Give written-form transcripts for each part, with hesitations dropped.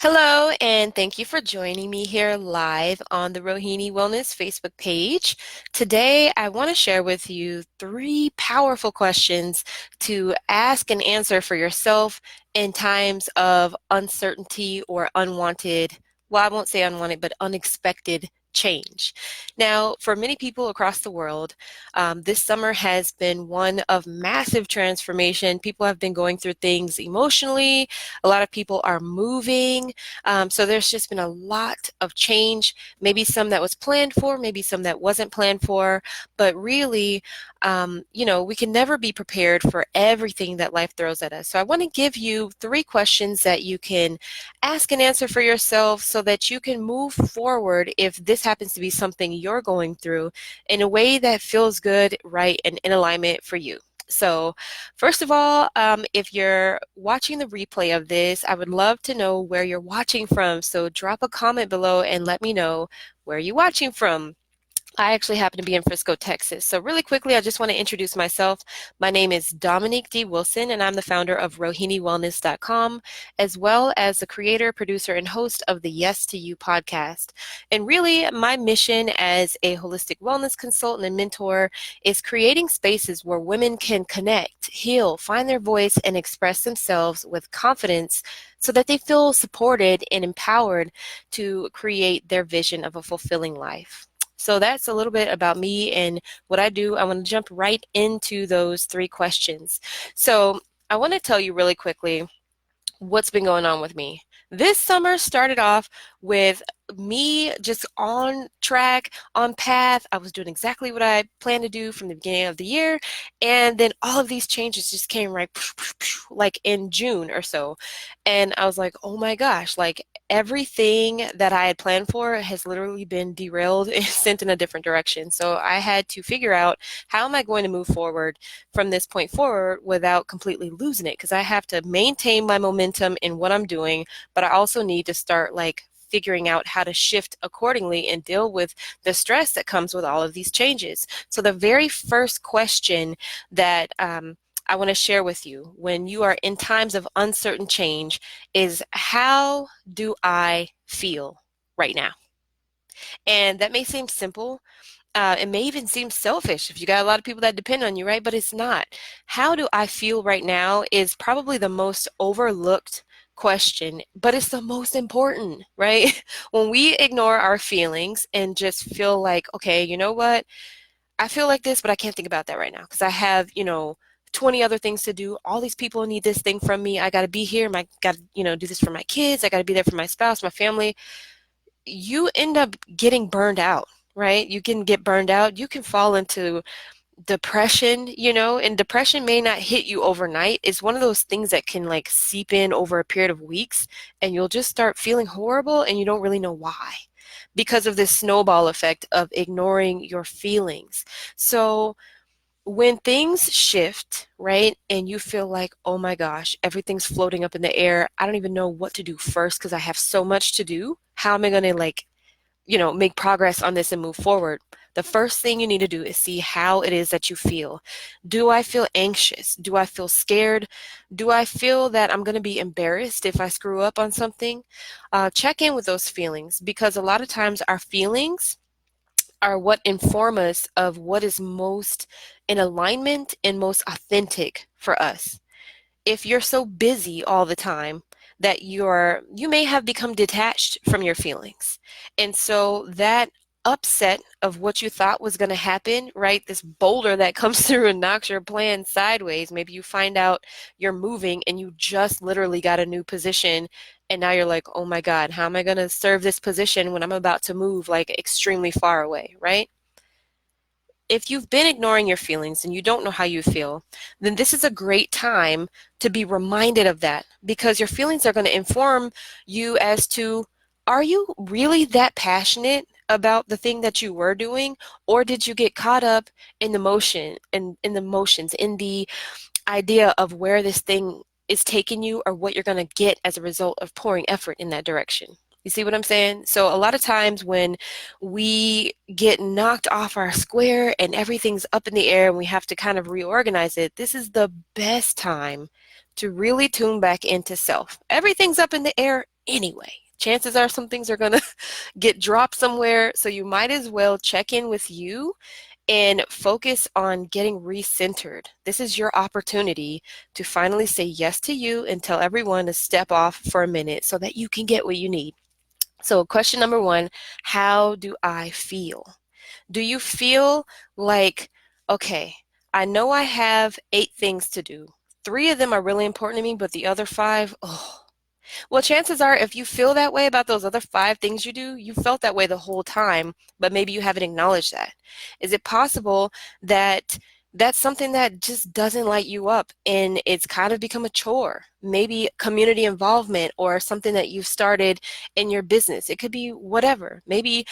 Hello, and thank you for joining me here live on the Rohini Wellness Facebook page. Today, I want to share with you three powerful questions to ask and answer for yourself in times of uncertainty or unwanted, well, I won't say unwanted, but unexpected change. Now, for many people across the world, this summer has been one of massive transformation. People have been going through things emotionally. A lot of people are moving. So there's just been a lot of change, maybe some that was planned for, maybe some that wasn't planned for, but really, we can never be prepared for everything that life throws at us. So I want to give you three questions that you can ask and answer for yourself so that you can move forward if this happens to be something you're going through in a way that feels good, right, and in alignment for you. So, first of all, if you're watching the replay of this, I would love to know where you're watching from. So, drop a comment below and let me know where you're watching from. I actually happen to be in Frisco, Texas. So really quickly, I just want to introduce myself. My name is Dominique D. Wilson, and I'm the founder of RohiniWellness.com, as well as the creator, producer, and host of the Yes to You podcast. And really, my mission as a holistic wellness consultant and mentor is creating spaces where women can connect, heal, find their voice, and express themselves with confidence so that they feel supported and empowered to create their vision of a fulfilling life. So that's a little bit about me and what I do. I want to jump right into those three questions. So I want to tell you really quickly what's been going on with me. This summer started off with me just on track, on path. I was doing exactly what I planned to do from the beginning of the year. And then all of these changes just came right like in June or so. And I was like, oh my gosh, like everything that I had planned for has literally been derailed and sent in a different direction. So I had to figure out how am I going to move forward from this point forward without completely losing it, because I have to maintain my momentum in what I'm doing, but I also need to start like figuring out how to shift accordingly and deal with the stress that comes with all of these changes. So the very first question that I want to share with you when you are in times of uncertain change is, how do I feel right now? And that may seem simple. It may even seem selfish if you got a lot of people that depend on you, right? But it's not. How do I feel right now is probably the most overlooked question, but it's the most important, right? When we ignore our feelings and just feel like, okay, you know what? I feel like this, but I can't think about that right now because I have, 20 other things to do. All these people need this thing from me. I got to be here. I got to, do this for my kids. I got to be there for my spouse, my family. You end up getting burned out, right? You can get burned out. You can fall into depression, and depression may not hit you overnight. It's one of those things that can like seep in over a period of weeks, and you'll just start feeling horrible and you don't really know why because of this snowball effect of ignoring your feelings. So when things shift, right, and you feel like, oh my gosh, everything's floating up in the air, I don't even know what to do first because I have so much to do. How am I going to make progress on this and move forward? The first thing you need to do is see how it is that you feel. Do I feel anxious? Do I feel scared? Do I feel that I'm going to be embarrassed if I screw up on something? Check in with those feelings, because a lot of times our feelings are what inform us of what is most in alignment and most authentic for us. If you're so busy all the time that you may have become detached from your feelings. And so that upset of what you thought was going to happen, right? This boulder that comes through and knocks your plan sideways. Maybe you find out you're moving and you just literally got a new position, and now you're like, oh my God, how am I going to serve this position when I'm about to move like extremely far away, right? If you've been ignoring your feelings and you don't know how you feel, then this is a great time to be reminded of that, because your feelings are going to inform you as to, are you really that passionate about the thing that you were doing, or did you get caught up in the motion and in the motions, in the idea of where this thing is taking you or what you're going to get as a result of pouring effort in that direction? You see what I'm saying? So a lot of times when we get knocked off our square and everything's up in the air and we have to kind of reorganize it, this is the best time to really tune back into self. Everything's up in the air anyway. Chances are some things are going to get dropped somewhere, so you might as well check in with you and focus on getting recentered. This is your opportunity to finally say yes to you and tell everyone to step off for a minute so that you can get what you need. So, question number one, how do I feel? Do you feel like, okay, I know I have 8 things to do. 3 of them are really important to me, but the other 5, oh, well, chances are if you feel that way about those other 5 things you do, you felt that way the whole time, but maybe you haven't acknowledged that. Is it possible that that's something that just doesn't light you up and it's kind of become a chore? Maybe community involvement or something that you've started in your business. It could be whatever. Maybe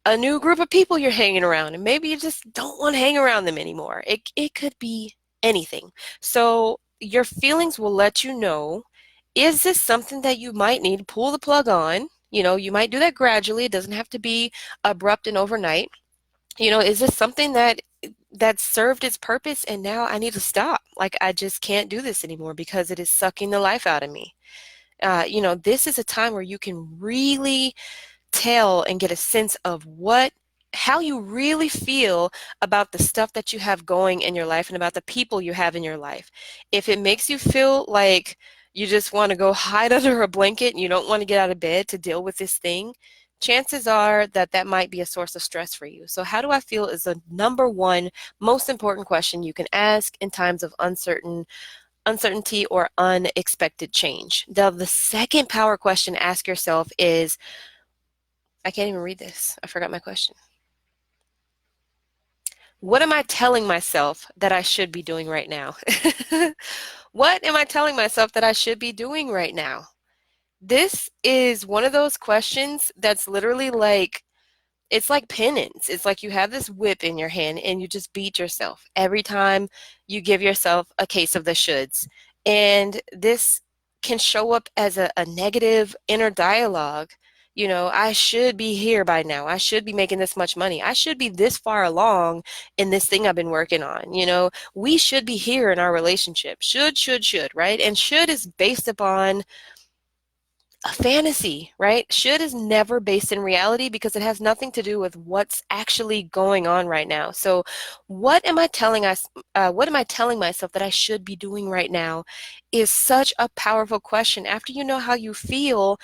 a new group of people you're hanging around and maybe you just don't want to hang around them anymore. It could be anything. So your feelings will let you know, is this something that you might need to pull the plug on? You know, you might do that gradually. It doesn't have to be abrupt and overnight. You know, is this something that served its purpose and now I need to stop? Like I just can't do this anymore because it is sucking the life out of me. You know, this is a time where you can really tell and get a sense of how you really feel about the stuff that you have going in your life and about the people you have in your life. If it makes you feel like you just want to go hide under a blanket and you don't want to get out of bed to deal with this thing, chances are that that might be a source of stress for you. So how do I feel is the number one most important question you can ask in times of uncertainty or unexpected change. The second power question to ask yourself is, I can't even read this. I forgot my question. What am I telling myself that I should be doing right now? What am I telling myself that I should be doing right now? This is one of those questions that's literally like, it's like penance. It's like you have this whip in your hand and you just beat yourself every time you give yourself a case of the shoulds. And this can show up as a negative inner dialogue. You know, I should be here by now. I should be making this much money. I should be this far along in this thing I've been working on. You know, we should be here in our relationship. Should, right? And should is based upon a fantasy, right? Should is never based in reality because it has nothing to do with what's actually going on right now. So, what am I telling us? What am I telling myself that I should be doing right now? Is such a powerful question. After you know how you feel,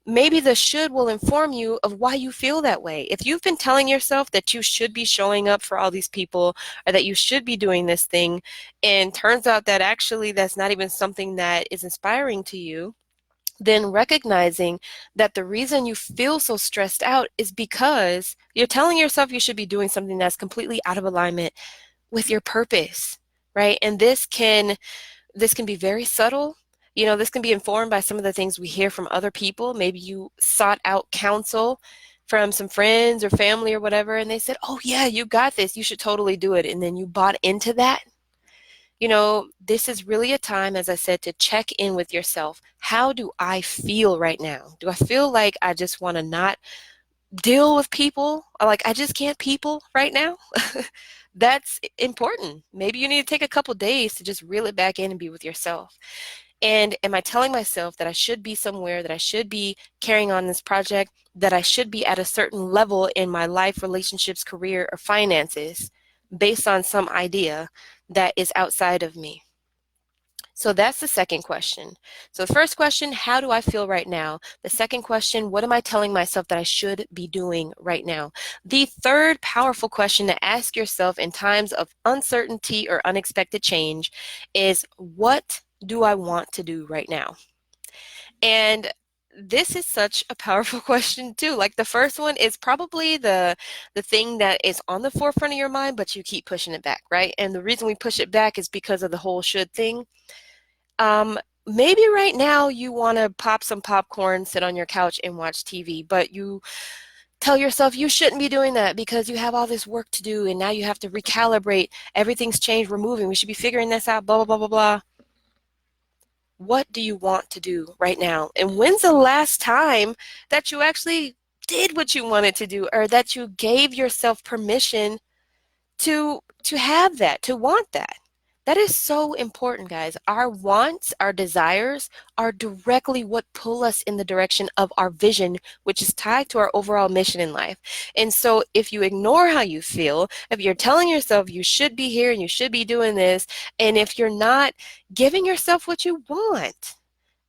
maybe the should will inform you of why you feel that way. If you've been telling yourself that you should be showing up for all these people or that you should be doing this thing, and turns out that actually that's not even something that is inspiring to you, then recognizing that the reason you feel so stressed out is because you're telling yourself you should be doing something that's completely out of alignment with your purpose, right? And this can be very subtle. You know, this can be informed by some of the things we hear from other people. Maybe you sought out counsel from some friends or family or whatever, and they said, "Oh yeah, you got this. You should totally do it." And then you bought into that. You know, this is really a time, as I said, to check in with yourself. How do I feel right now? Do I feel like I just want to not deal with people? Or like I just can't people right now? That's important. Maybe you need to take a couple days to just reel it back in and be with yourself. And am I telling myself that I should be somewhere, that I should be carrying on this project, that I should be at a certain level in my life, relationships, career, or finances based on some idea that is outside of me? So that's the second question. So the first question, how do I feel right now? The second question, what am I telling myself that I should be doing right now? The third powerful question to ask yourself in times of uncertainty or unexpected change is, what do I want to do right now? And this is such a powerful question too. Like the first one is probably the thing that is on the forefront of your mind, but you keep pushing it back, right? And the reason we push it back is because of the whole should thing. Maybe right now you want to pop some popcorn, sit on your couch and watch TV, but you tell yourself you shouldn't be doing that because you have all this work to do and now you have to recalibrate. Everything's changed, we're moving, we should be figuring this out, blah, blah, blah, blah, blah. What do you want to do right now? And when's the last time that you actually did what you wanted to do, or that you gave yourself permission to have that, to want that? That is so important, guys. Our wants, our desires are directly what pull us in the direction of our vision, which is tied to our overall mission in life. And so if you ignore how you feel, if you're telling yourself you should be here and you should be doing this, and if you're not giving yourself what you want,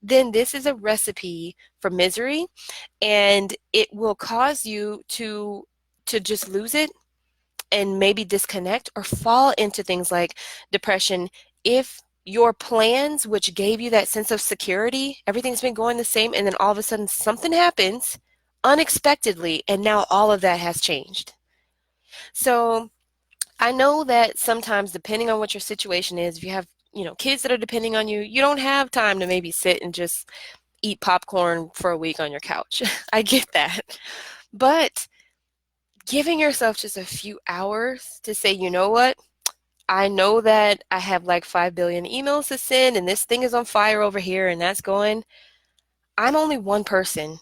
then this is a recipe for misery, and it will cause you to just lose it and maybe disconnect or fall into things like depression if your plans, which gave you that sense of security, everything's been going the same, and then all of a sudden something happens unexpectedly, and now all of that has changed. So I know that sometimes, depending on what your situation is, if you have, kids that are depending on you, you don't have time to maybe sit and just eat popcorn for a week on your couch. I get that. But giving yourself just a few hours to say, you know what? I know that I have like 5 billion emails to send and this thing is on fire over here and that's going. I'm only one person,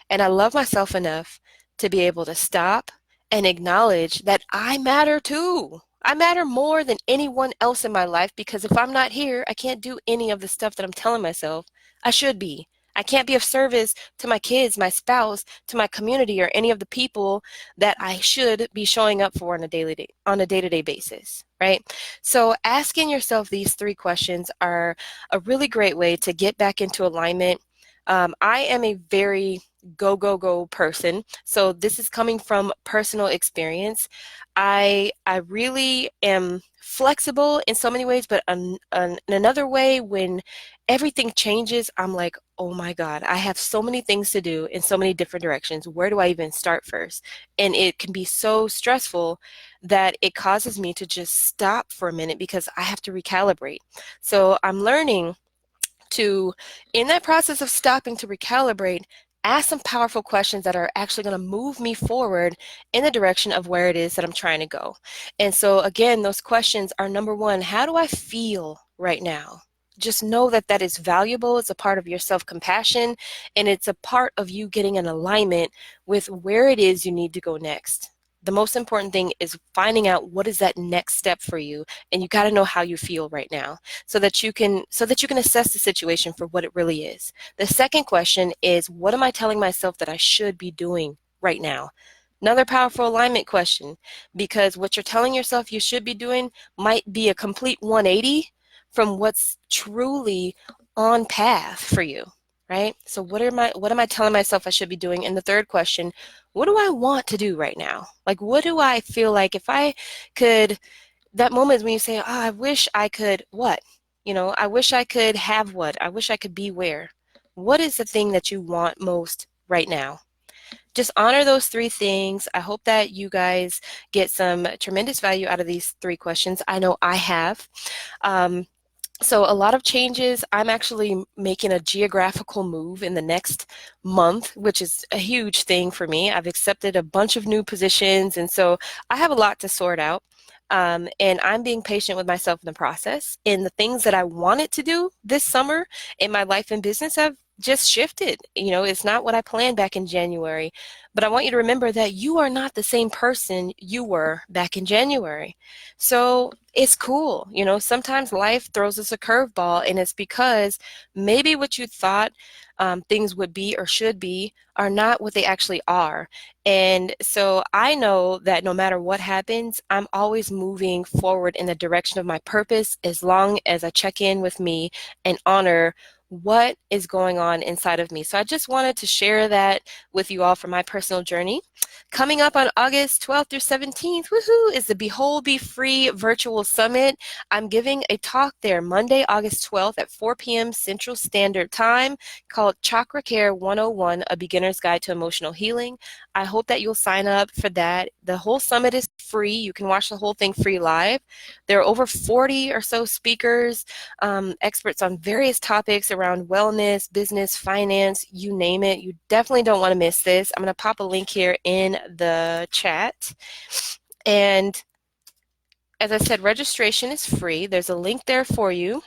and I love myself enough to be able to stop and acknowledge that I matter too. I matter more than anyone else in my life, because if I'm not here, I can't do any of the stuff that I'm telling myself I should be. I can't be of service to my kids, my spouse, to my community, or any of the people that I should be showing up for on a day-to-day basis, right? So asking yourself these three questions are a really great way to get back into alignment. I am a very go, go, go person. So this is coming from personal experience. I really am flexible in so many ways, but in another way, when everything changes, I'm like, oh my God, I have so many things to do in so many different directions. Where do I even start first? And it can be so stressful that it causes me to just stop for a minute because I have to recalibrate. So I'm learning to, in that process of stopping to recalibrate, ask some powerful questions that are actually going to move me forward in the direction of where it is that I'm trying to go. And so, again, those questions are: number one, how do I feel right now? Just know that that is valuable. It's a part of your self-compassion, and it's a part of you getting in alignment with where it is you need to go next. The most important thing is finding out what is that next step for you, and you got to know how you feel right now so that you can assess the situation for what it really is. The second question is, what am I telling myself that I should be doing right now? Another powerful alignment question, because what you're telling yourself you should be doing might be a complete 180 from what's truly on path for you, right? So what am I telling myself I should be doing? And the third question, what do I want to do right now? Like, what do I feel like if I could, that moment when you say, oh, I wish I could what? I wish I could have what? I wish I could be where? What is the thing that you want most right now? Just honor those three things. I hope that you guys get some tremendous value out of these three questions. I know I have. So a lot of changes. I'm actually making a geographical move in the next month, which is a huge thing for me. I've accepted a bunch of new positions, and so I have a lot to sort out. And I'm being patient with myself in the process. And the things that I wanted to do this summer in my life and business have just shifted. It's not what I planned back in January. But I want you to remember that you are not the same person you were back in January. So it's cool. Sometimes life throws us a curveball, and it's because maybe what you thought things would be or should be are not what they actually are. And so I know that no matter what happens, I'm always moving forward in the direction of my purpose, as long as I check in with me and honor what is going on inside of me. So I just wanted to share that with you all from my personal journey. Coming up on August 12th through 17th, woohoo, is the Behold Be Free Virtual Summit. I'm giving a talk there Monday, August 12th at 4 p.m. Central Standard Time, called Chakra Care 101, A Beginner's Guide to Emotional Healing. I hope that you'll sign up for that. The whole summit is free. You can watch the whole thing free live. There are over 40 or so speakers, experts on various topics around wellness, business, finance, you name it. You definitely don't want to miss this. I'm going to pop a link here in the chat. And as I said, registration is free. There's a link there for you.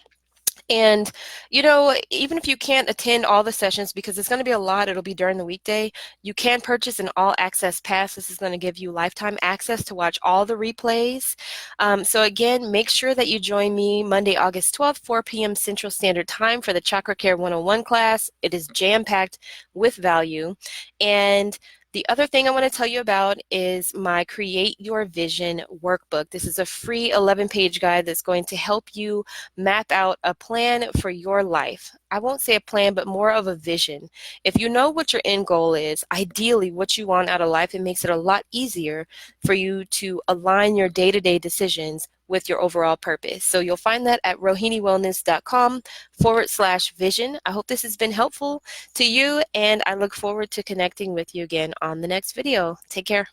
And, you know, even if you can't attend all the sessions, because it's going to be a lot, it'll be during the weekday, you can purchase an all access pass. This is going to give you lifetime access to watch all the replays. So again, make sure that you join me Monday, August 12th, 4 p.m. Central Standard Time for the Chakra Care 101 class. It is jam-packed with value. And the other thing I want to tell you about is my Create Your Vision workbook. This is a free 11-page guide that's going to help you map out a plan for your life. I won't say a plan, but more of a vision. If you know what your end goal is, ideally what you want out of life, it makes it a lot easier for you to align your day-to-day decisions with your overall purpose. So you'll find that at rohiniwellness.com/vision. I hope this has been helpful to you, and I look forward to connecting with you again on the next video. Take care.